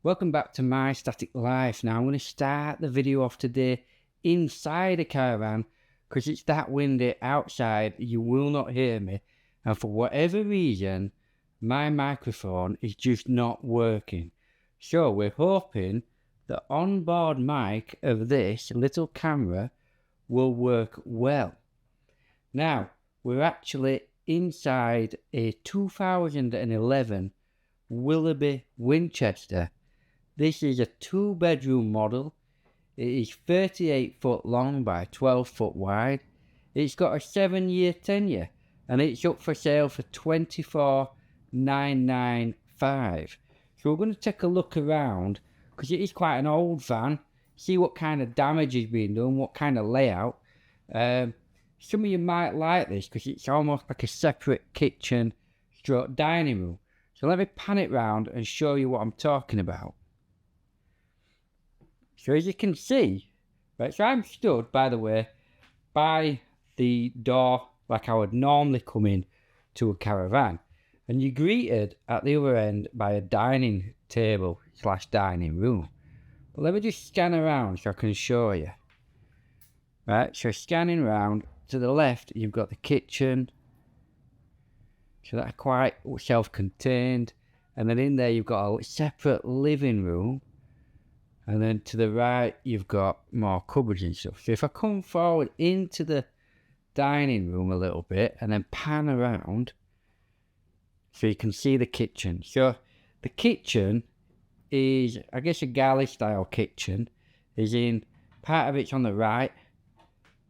Welcome back to my static life. Now I'm going to start the video off today inside a caravan because it's that windy outside you will not hear me, and for whatever reason my microphone is just not working. So we're hoping the onboard mic of this little camera will work well. Now we're actually inside a 2011 Willoughby Winchester. This is a 2-bedroom model. It is 38 foot long by 12 foot wide. It's got a 7-year tenure and it's up for sale for $24,995. So we're going to take a look around because it is quite an old van. See what kind of damage has been done, what kind of layout. Some of you might like this because it's almost like a separate kitchen stroke dining room. So let me pan it round and show you what I'm talking about. So as you can see, right, so I'm stood, by the way, by the door like I would normally come in to a caravan. And you're greeted at the other end by a dining table / dining room. But let me just scan around so I can show you. Right, so scanning round, to the left you've got the kitchen. So that's quite self-contained. And then in there you've got a separate living room. And then to the right, you've got more cupboards and stuff. So if I come forward into the dining room a little bit and then pan around, so you can see the kitchen. So the kitchen is, I guess, a galley style kitchen. Is in, part of it's on the right,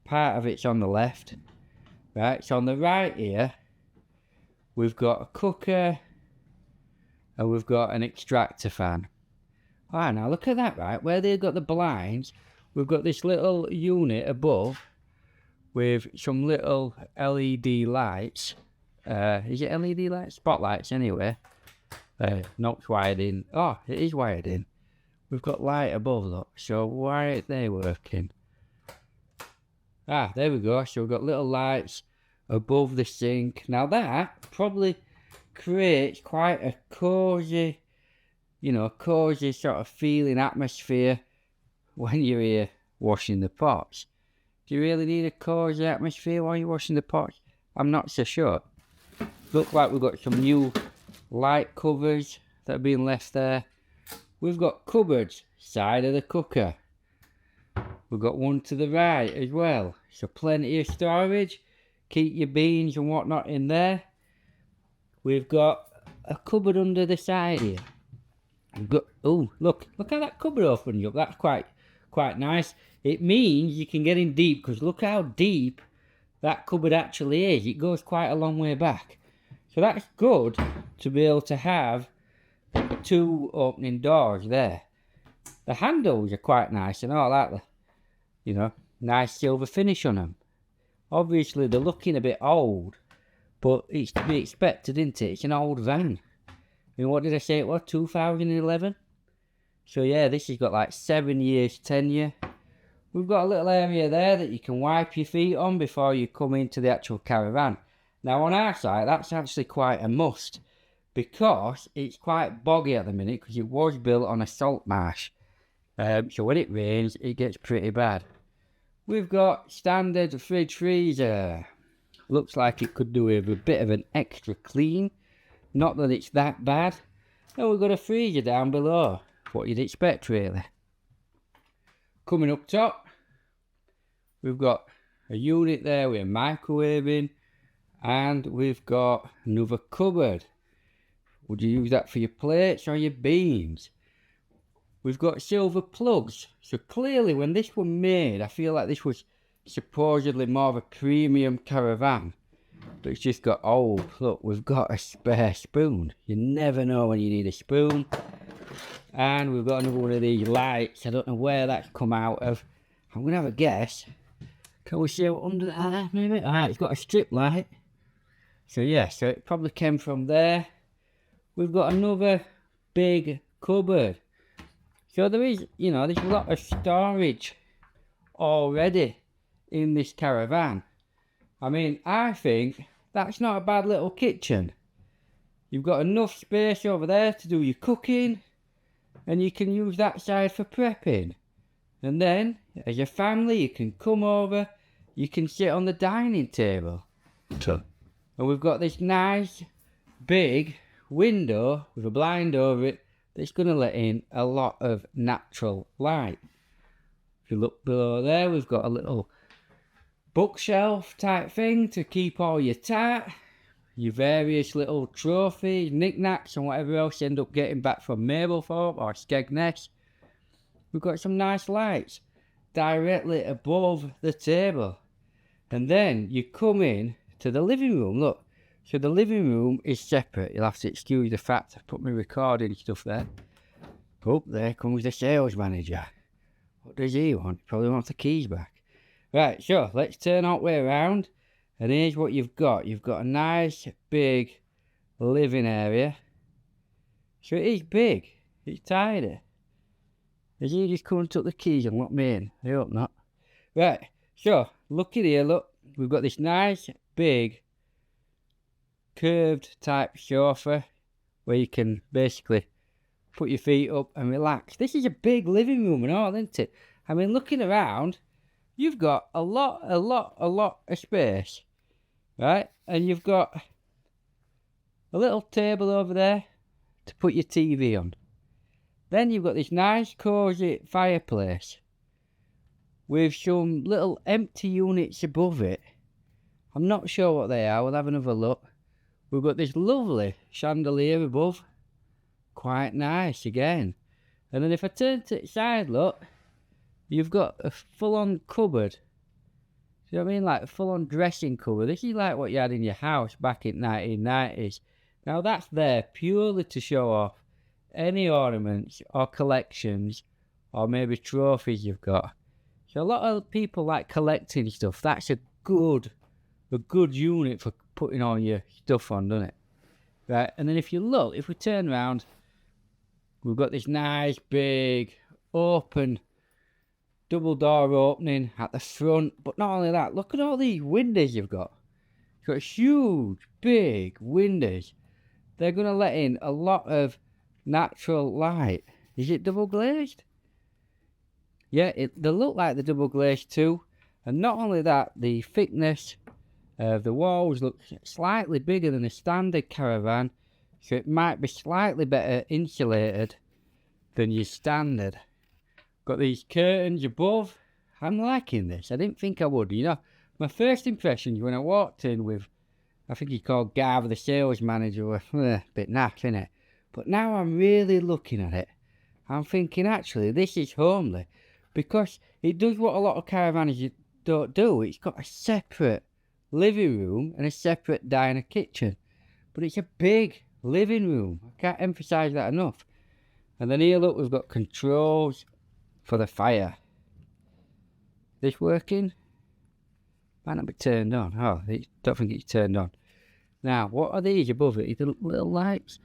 part of it's on the left. Right, so on the right here, we've got a cooker and we've got an extractor fan. Ah, now look at that, right? Where they've got the blinds, we've got this little unit above with some little LED lights. Is it LED lights? Spotlights, anyway. Not wired in. Oh, it is wired in. We've got light above, look. So why aren't they working? Ah, there we go. So we've got little lights above the sink. Now that probably creates quite a cosy, cozy sort of feeling atmosphere when you're here washing the pots. Do you really need a cozy atmosphere while you're washing the pots? I'm not so sure. Look like we've got some new light covers that have been left there. We've got cupboards side of the cooker. We've got one to the right as well. So plenty of storage. Keep your beans and whatnot in there. We've got a cupboard under the side here. Oh, look how that cupboard opened up. That's quite nice. It means you can get in deep, because look how deep that cupboard actually is. It goes quite a long way back. So that's good to be able to have 2 opening doors there. The handles are quite nice and all that. Nice silver finish on them. Obviously they're looking a bit old, but it's to be expected, isn't it? It's an old van. What did I say it was? 2011? So yeah, this has got like 7 years tenure. We've got a little area there that you can wipe your feet on before you come into the actual caravan. Now on our side, that's actually quite a must, because it's quite boggy at the minute, because it was built on a salt marsh. So when it rains, it gets pretty bad. We've got standard fridge freezer. Looks like it could do with a bit of an extra clean. Not that it's that bad. And we've got a freezer down below. What you'd expect, really. Coming up top, we've got a unit there with a microwave in. And we've got another cupboard. Would you use that for your plates or your beans? We've got silver plugs. So clearly when this was made, I feel like this was supposedly more of a premium caravan. But it's just got old. Look, we've got a spare spoon. You never know when you need a spoon. And we've got another one of these lights. I don't know where that's come out of. I'm going to have a guess. Can we see what under there, maybe? Ah, it's got a strip light. So yeah, so it probably came from there. We've got another big cupboard. So there is, there's a lot of storage already in this caravan. I mean, I think that's not a bad little kitchen. You've got enough space over there to do your cooking. and you can use that side for prepping. And then, as a family, you can come over, you can sit on the dining table. And we've got this nice, big window with a blind over it that's going to let in a lot of natural light. If you look below there, we've got a little bookshelf type thing to keep all your tat, your various little trophies, knickknacks and whatever else you end up getting back from Mablethorpe or Skegness. We've got some nice lights directly above the table. And then you come in to the living room, look. So the living room is separate. You'll have to excuse the fact I've put my recording stuff there. Oh, there comes the sales manager. What does he want? He probably wants the keys back. Right, so let's turn our way around. And here's what you've got. You've got a nice big living area. So it is big. It's tidy. Has he just come and took the keys and locked me in? I hope not. Right, so look at here, look. We've got this nice big curved type sofa where you can basically put your feet up and relax. This is a big living room and all, isn't it? I mean, looking around, you've got a lot of space, right? And you've got a little table over there to put your TV on. Then you've got this nice cosy fireplace with some little empty units above it. I'm not sure what they are, we'll have another look. We've got this lovely chandelier above. Quite nice again. And then if I turn to the side, look, you've got a full-on cupboard. See what I mean? Like a full-on dressing cupboard. This is like what you had in your house back in 1990s. Now that's there purely to show off any ornaments or collections or maybe trophies you've got. So a lot of people like collecting stuff. That's a good unit for putting all your stuff on, doesn't it? Right, and then if you look, if we turn around, we've got this nice big open double door opening at the front. But not only that, look at all these windows you've got. You've got huge big windows. They're going to let in a lot of natural light. Is it double glazed? Yeah, they look like they're double glazed too. And not only that, the thickness of the walls look slightly bigger than a standard caravan, so it might be slightly better insulated than your standard. Got these curtains above. I'm liking this. I didn't think I would, you know. My first impressions when I walked in with, I think he called Garva the sales manager, were a bit naff, innit? But now I'm really looking at it. I'm thinking actually this is homely, because it does what a lot of caravans don't do. It's got a separate living room and a separate diner kitchen, but it's a big living room. I can't emphasize that enough. And then here, look, we've got controls for the fire. This working? Might not be turned on. Oh, I don't think it's turned on. Now, what are these above it? These little lights.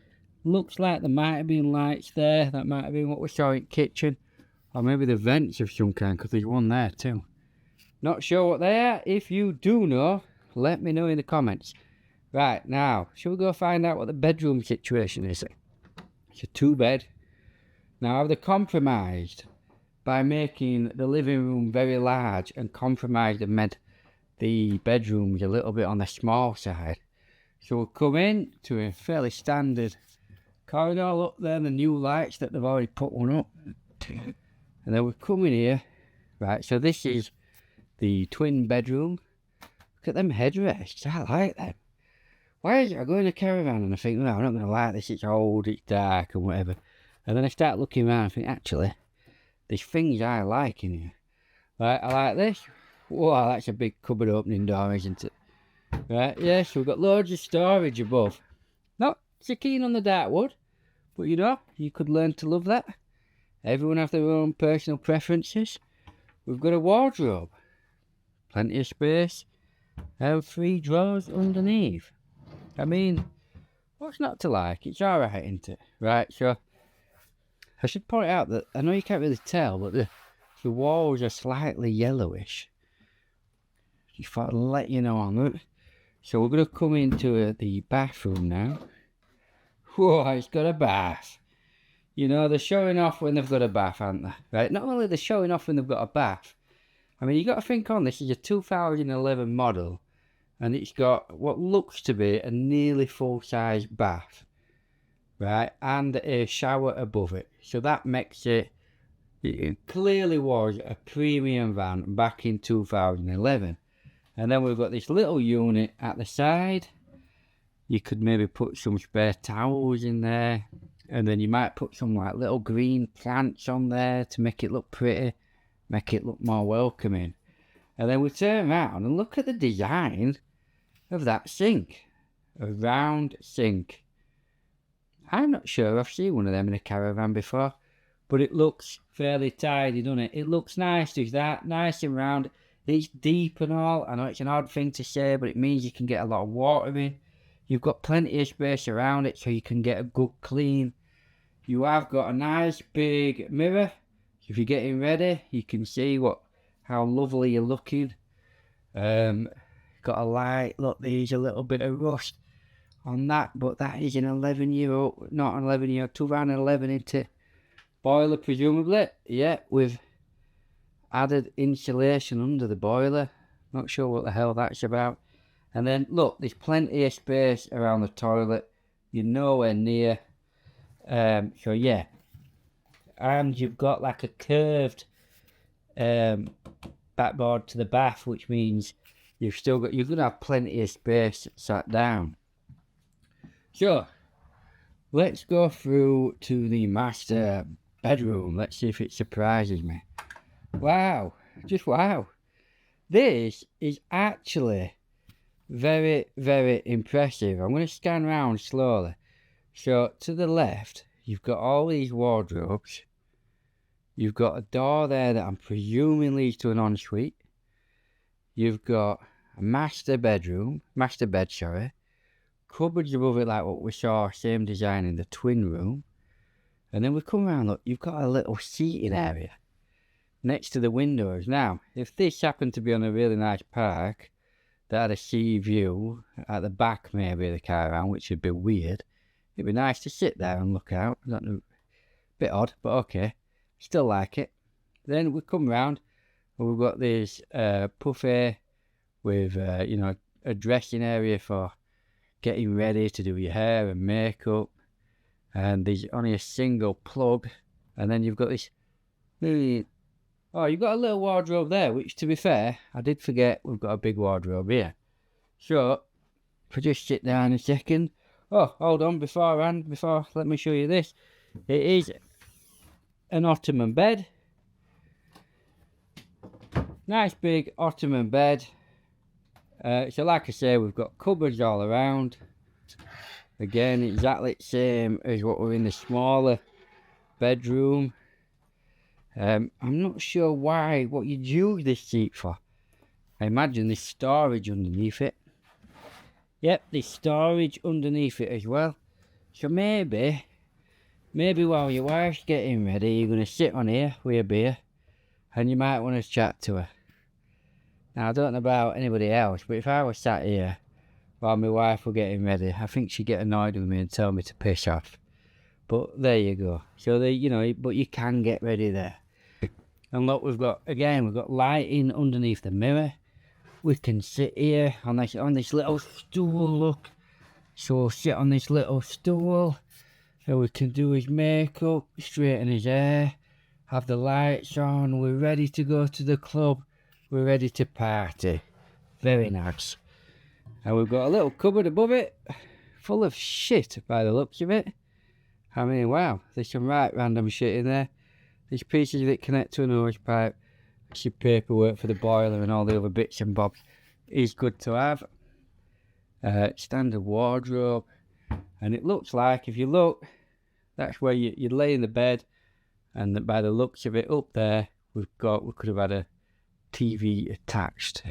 Looks like there might have been lights there. That might have been what we saw in the kitchen, or maybe the vents of some kind, because there's one there too. Not sure what they are. If you do know, let me know in the comments. Right, now, shall we go find out what the bedroom situation is? It's a 2-bed. Now, have they compromised by making the living room very large and compromised and made the bedrooms a little bit on the small side? So we'll come in to a fairly standard corridor. Look there, the new lights that they've already put one up. And then we come in here. Right, so this is the twin bedroom. Look at them headrests. I like them. Why is it I go in a caravan and I think, no, I'm not going to like this, it's old, it's dark and whatever. And then I start looking around and think, actually, there's things I like in here. Right, I like this. Whoa, that's a big cupboard opening door, isn't it? Right, yeah, so we've got loads of storage above. Not so keen on the dark wood, but you know, you could learn to love that. Everyone have their own personal preferences. We've got a wardrobe. Plenty of space. And 3 drawers underneath. I mean, what's not to like? It's alright, isn't it? Right, so I should point out that I know you can't really tell, but the walls are slightly yellowish. Just thought I'd let you know on that. So we're going to come into the bathroom now. Whoa, it's got a bath. You know, they're showing off when they've got a bath, aren't they? Right? Not only they're showing off when they've got a bath. I mean, you got to think on this is a 2011 model, and it's got what looks to be a nearly full-size bath, right? And a shower above it. So that makes it clearly was a premium van back in 2011. And then we've got this little unit at the side. You could maybe put some spare towels in there, and then you might put some like little green plants on there to make it look pretty, make it look more welcoming. And then we turn around and look at the design of that sink. A round sink. I'm not sure I've seen one of them in a caravan before, but it looks fairly tidy, doesn't it? It looks nice, does that? Nice and round. It's deep and all. I know it's an odd thing to say, but it means you can get a lot of water in. You've got plenty of space around it so you can get a good clean. You have got a nice big mirror. If you're getting ready, you can see how lovely you're looking. Got a light. Look, there's a little bit of rust on that, but that is an 11-year-old, not an 11-year-old, 2011 into boiler, presumably. Yeah, with added insulation under the boiler. Not sure what the hell that's about. And then look, there's plenty of space around the toilet. You're nowhere near. So yeah, and you've got like a curved backboard to the bath, which means you're gonna have plenty of space sat down. So let's go through to the master bedroom. Let's see if it surprises me. Wow, just wow. This is actually very, very impressive. I'm going to scan around slowly. So to the left, you've got all these wardrobes. You've got a door there that I'm presuming leads to an ensuite. You've got a master bed, sorry. Cupboards above it like what we saw, same design in the twin room. And then we come around, look, you've got a little seating area next to the windows. Now, if this happened to be on a really nice park that had a sea view at the back maybe of the caravan, which would be weird, it'd be nice to sit there and look out. I don't know, bit odd, but okay, still like it. Then we come round and we've got this buffet with a dressing area for getting ready to do your hair and makeup, and there's only a single plug. And then you've got this you've got a little wardrobe there, which, to be fair, I did forget we've got a big wardrobe here. So, if I just sit down a second. Oh, hold on, before, let me show you this. It is an ottoman bed. Nice big ottoman bed. So, like I say, we've got cupboards all around. Again, exactly the same as what were in the smaller bedroom. I'm not sure what you'd use this seat for. I imagine there's storage underneath it. Yep, there's storage underneath it as well. So maybe while your wife's getting ready, you're going to sit on here with a beer, and you might want to chat to her. Now, I don't know about anybody else, but if I was sat here while my wife were getting ready, I think she'd get annoyed with me and tell me to piss off. But there you go. So, but you can get ready there. And look, we've got lighting underneath the mirror. We can sit here on this little stool, look. So we'll sit on this little stool. So we can do his makeup, straighten his hair, have the lights on. We're ready to go to the club. We're ready to party. Very nice. And we've got a little cupboard above it, full of shit by the looks of it. I mean, wow, there's some right random shit in there. These pieces of it connect to an hose pipe. Some paperwork for the boiler and all the other bits and bobs is good to have. Standard wardrobe. And it looks like, if you look, that's where you'd lay in the bed. And by the looks of it up there, we could have had a TV attached.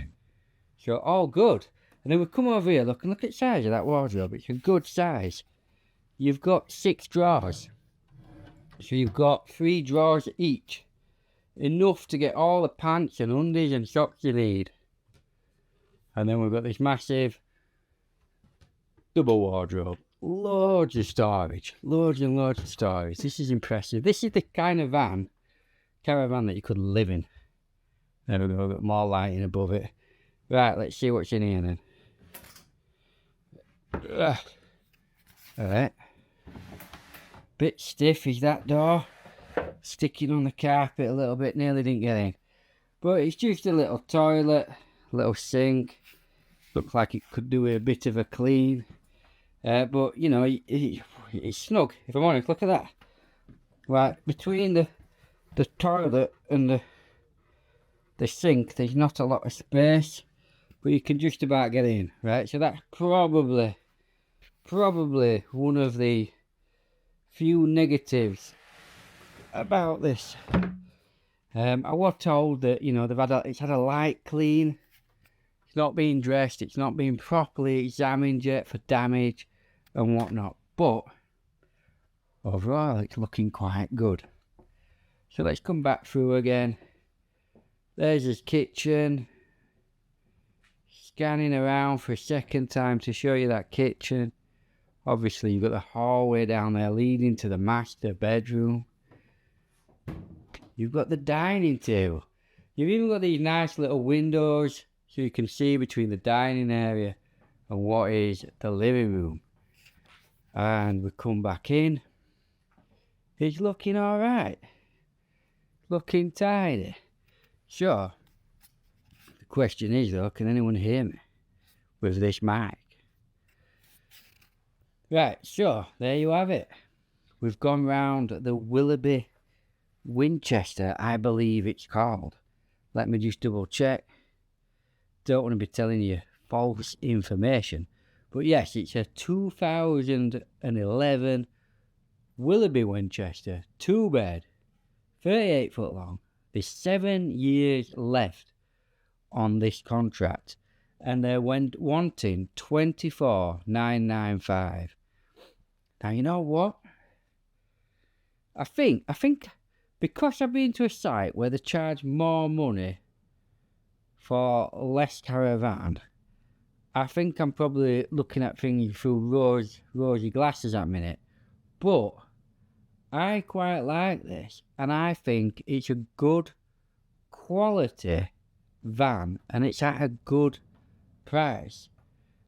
So all good. And then we come over here, look at the size of that wardrobe. It's a good size. You've got 6 drawers. So you've got 3 drawers each. Enough to get all the pants and undies and socks you need. And then we've got this massive double wardrobe. loads of storage, loads and loads of storage. This is impressive. This is the kind of caravan that you could live in. There we go, got more lighting above it. Right, let's see what's in here then. Alright. Bit stiff is that door. Sticking on the carpet a little bit, nearly didn't get in. But it's just a little toilet, little sink. Looks like it could do with a bit of a clean. But, you know, it's snug. If I'm honest, look at that. Right, between the toilet and the sink, there's not a lot of space. But you can just about get in, right? So that's probably one of the few negatives about this. I was told that, you know, it's had a light clean. It's not been dressed. It's not been properly examined yet for damage and whatnot. But overall, it's looking quite good. So let's come back through again. There's his kitchen. Scanning around for a second time to show you that kitchen. Obviously, you've got the hallway down there leading to the master bedroom. You've got the dining table. You've even got these nice little windows so you can see between the dining area and what is the living room. And we come back in. It's looking alright. Looking tidy. Sure. The question is though, can anyone hear me with this mic? Right, so there you have it. We've gone round the Willoughby Winchester, I believe it's called. Let me just double check. Don't want to be telling you false information. But yes, it's a 2011 Willoughby Winchester, 2-bed, 38 foot long. There's 7 years left on this contract. And they're wanting 24,995. Now, you know what? I think because I've been to a site where they charge more money for less caravan, I think I'm probably looking at things through rosy glasses at the minute. But I quite like this, and I think it's a good quality van, and it's at a good price.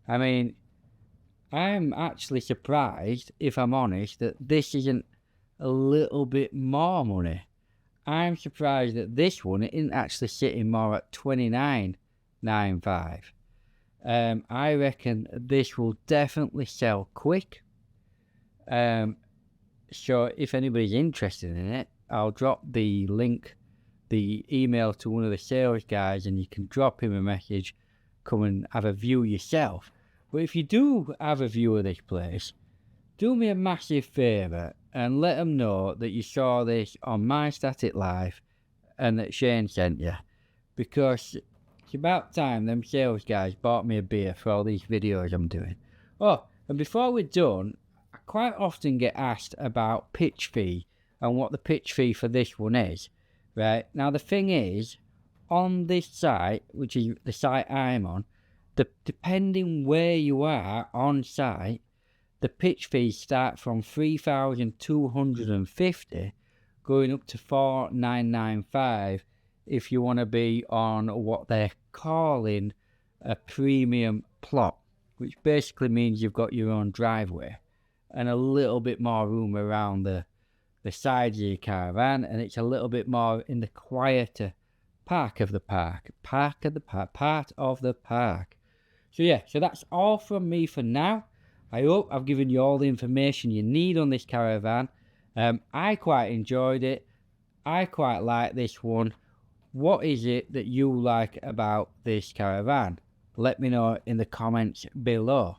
I mean, I'm actually surprised, if I'm honest, that this isn't a little bit more money. I'm surprised that this one isn't actually sitting more at 29,995. I reckon this will definitely sell quick. So if anybody's interested in it, I'll drop the link, the email to one of the sales guys, and you can drop him a message. Come and have a view yourself. But if you do have a view of this place, do me a massive favour and let them know that you saw this on My Static Life and that Shane sent you. Because it's about time them sales guys bought me a beer for all these videos I'm doing. Oh, and before we're done, I quite often get asked about pitch fee and what the pitch fee for this one is. Right, now the thing is, on this site, which is the site I'm on, depending where you are on site, the pitch fees start from 3,250 going up to 4,995 if you want to be on what they're calling a premium plot, which basically means you've got your own driveway and a little bit more room around the sides of your caravan, and it's a little bit more in the quieter part of the park. So yeah, so that's all from me for now. I hope I've given you all the information you need on this caravan. I quite enjoyed it. I quite like this one. What is it that you like about this caravan? Let me know in the comments below.